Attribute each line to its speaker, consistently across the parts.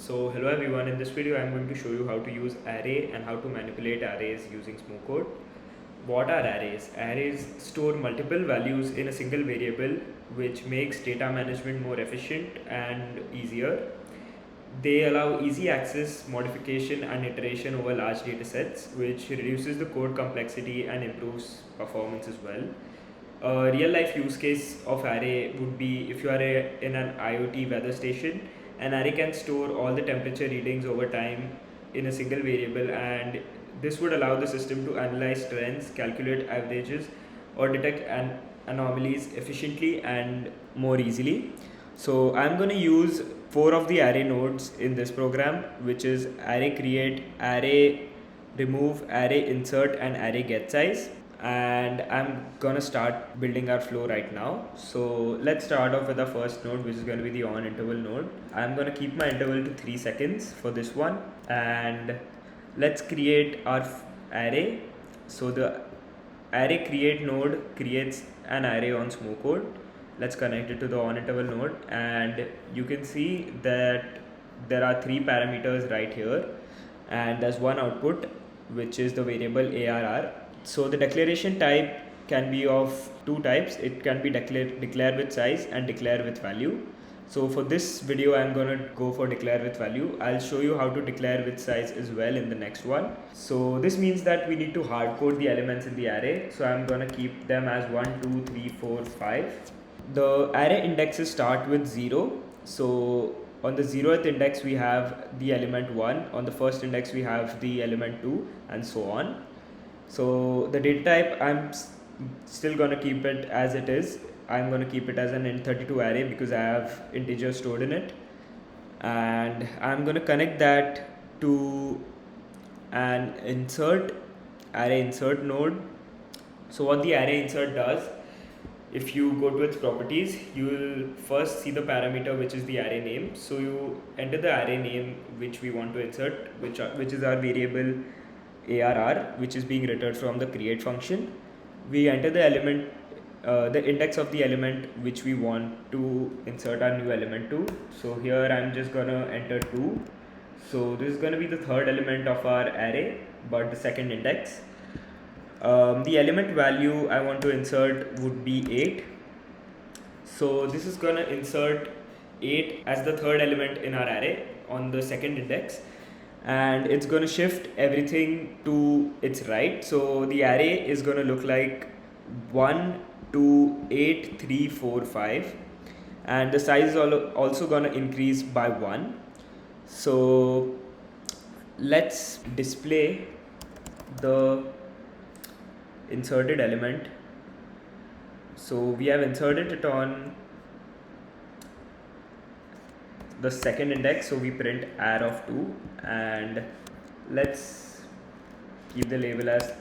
Speaker 1: So hello everyone, in this video I am going to show you how to use array and how to manipulate arrays using SmowCode. What are arrays? Arrays store multiple values in a single variable, which makes data management more efficient and easier. They allow easy access, modification and iteration over large data sets, which reduces the code complexity and improves performance as well. A real life use case of array would be if you are in an IoT weather station. An array can store all the temperature readings over time in a single variable, and this would allow the system to analyze trends, calculate averages, or detect anomalies efficiently and more easily. So I'm going to use 4 of the array nodes in this program, which is array create, array remove, array insert and array get size. And I'm gonna start building our flow right now. So let's start off with the first node, which is going to be the on interval node. I'm going to keep my interval to 3 seconds for this one, and let's create our array. So the array create node creates an array on SmowCode. Let's connect it to the on interval node, and you can see that there are 3 parameters right here, and there's one output, which is the variable ARR. So the declaration type can be of 2 types. It can be declare with size and declare with value. So for this video I'm going to go for declare with value. I'll show you how to declare with size as well in the next one. So this means that we need to hard code the elements in the array. So I'm going to keep them as 1, 2, 3, 4, 5. The array indexes start with 0. So on the 0th index we have the element 1, on the first index we have the element 2, and so on. So the data type, I'm still going to keep it as it is. I'm going to keep it as an int32 array because I have integers stored in it, and I'm going to connect that to an array insert node. So what the array insert does, if you go to its properties, you will first see the parameter, which is the array name. So you enter the array name which we want to insert, which is our variable ARR, which is being returned from the create function. We enter the element, the index of the element which we want to insert our new element to. So here I'm just gonna enter 2. So this is gonna be the third element of our array, but the second index. The element value I want to insert would be 8. So this is gonna insert 8 as the third element in our array on the second index, and it's going to shift everything to its right. So the array is going to look like 1, 2, 8, 3, 4, 5, and the size is also going to increase by 1. So let's display the inserted element. So we have inserted it on the second index, so we print arr of 2, and let's keep the label as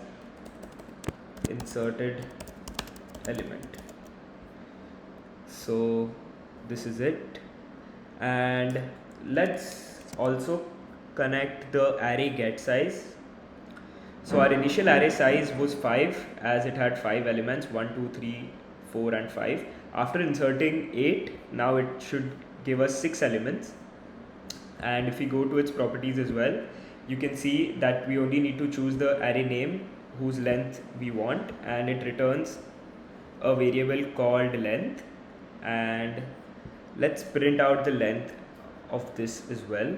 Speaker 1: inserted element. So this is it, and let's also connect the array get size. So our initial array size was 5, as it had 5 elements, 1, 2, 3, 4 and 5. After inserting 8, now it should give us 6 elements, and if we go to its properties as well, you can see that we only need to choose the array name whose length we want, and it returns a variable called length. And let's print out the length of this as well.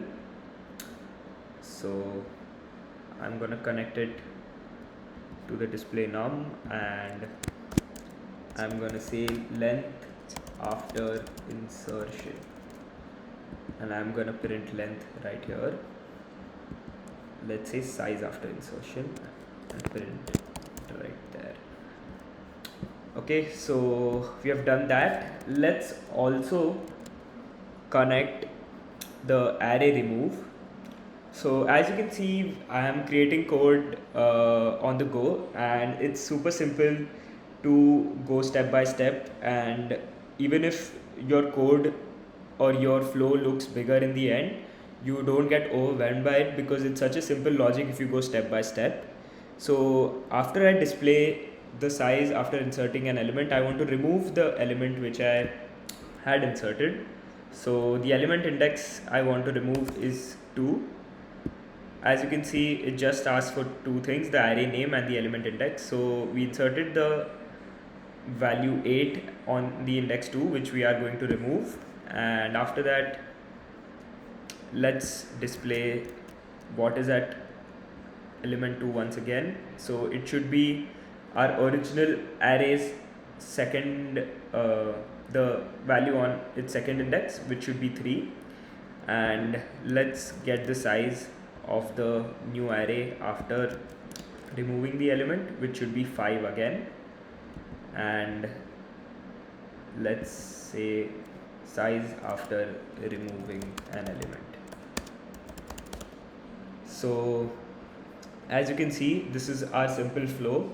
Speaker 1: So I'm gonna connect it to the display num, and I'm gonna say length after insertion, and I'm gonna print length right here. Let's say size after insertion and print it right there. Okay, so we have done that. Let's also connect the array remove. So as you can see, I am creating code on the go, and it's super simple to go step by step. And even if your code or your flow looks bigger in the end, you don't get overwhelmed by it because it's such a simple logic if you go step by step. So after I display the size after inserting an element, I want to remove the element which I had inserted. So the element index I want to remove is 2. As you can see, it just asks for two things, the array name and the element index. So we inserted the value 8 on the index 2, which we are going to remove, and after that let's display what is at element 2 once again. So it should be our original array's second the value on its second index, which should be 3, and let's get the size of the new array after removing the element, which should be 5 again, and let's say size after removing an element. So as you can see, this is our simple flow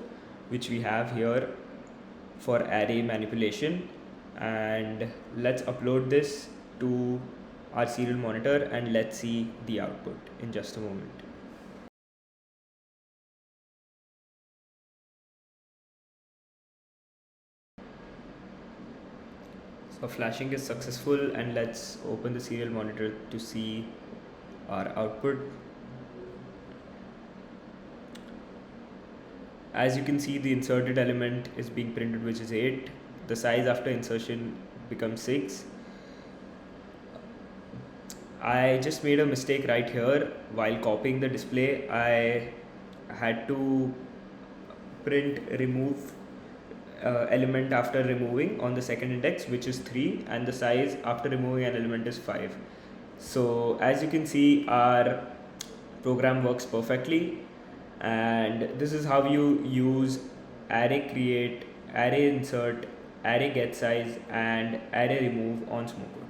Speaker 1: which we have here for array manipulation, and let's upload this to our serial monitor and let's see the output in just a moment. So flashing is successful, and let's open the serial monitor to see our output. As you can see, the inserted element is being printed, which is 8. The size after insertion becomes 6. I just made a mistake right here. While copying the display, I had to print remove element after removing on the second index, which is 3, and the size after removing an element is 5. So as you can see, our program works perfectly, and this is how you use array create, array insert, array get size and array remove on SmowCode.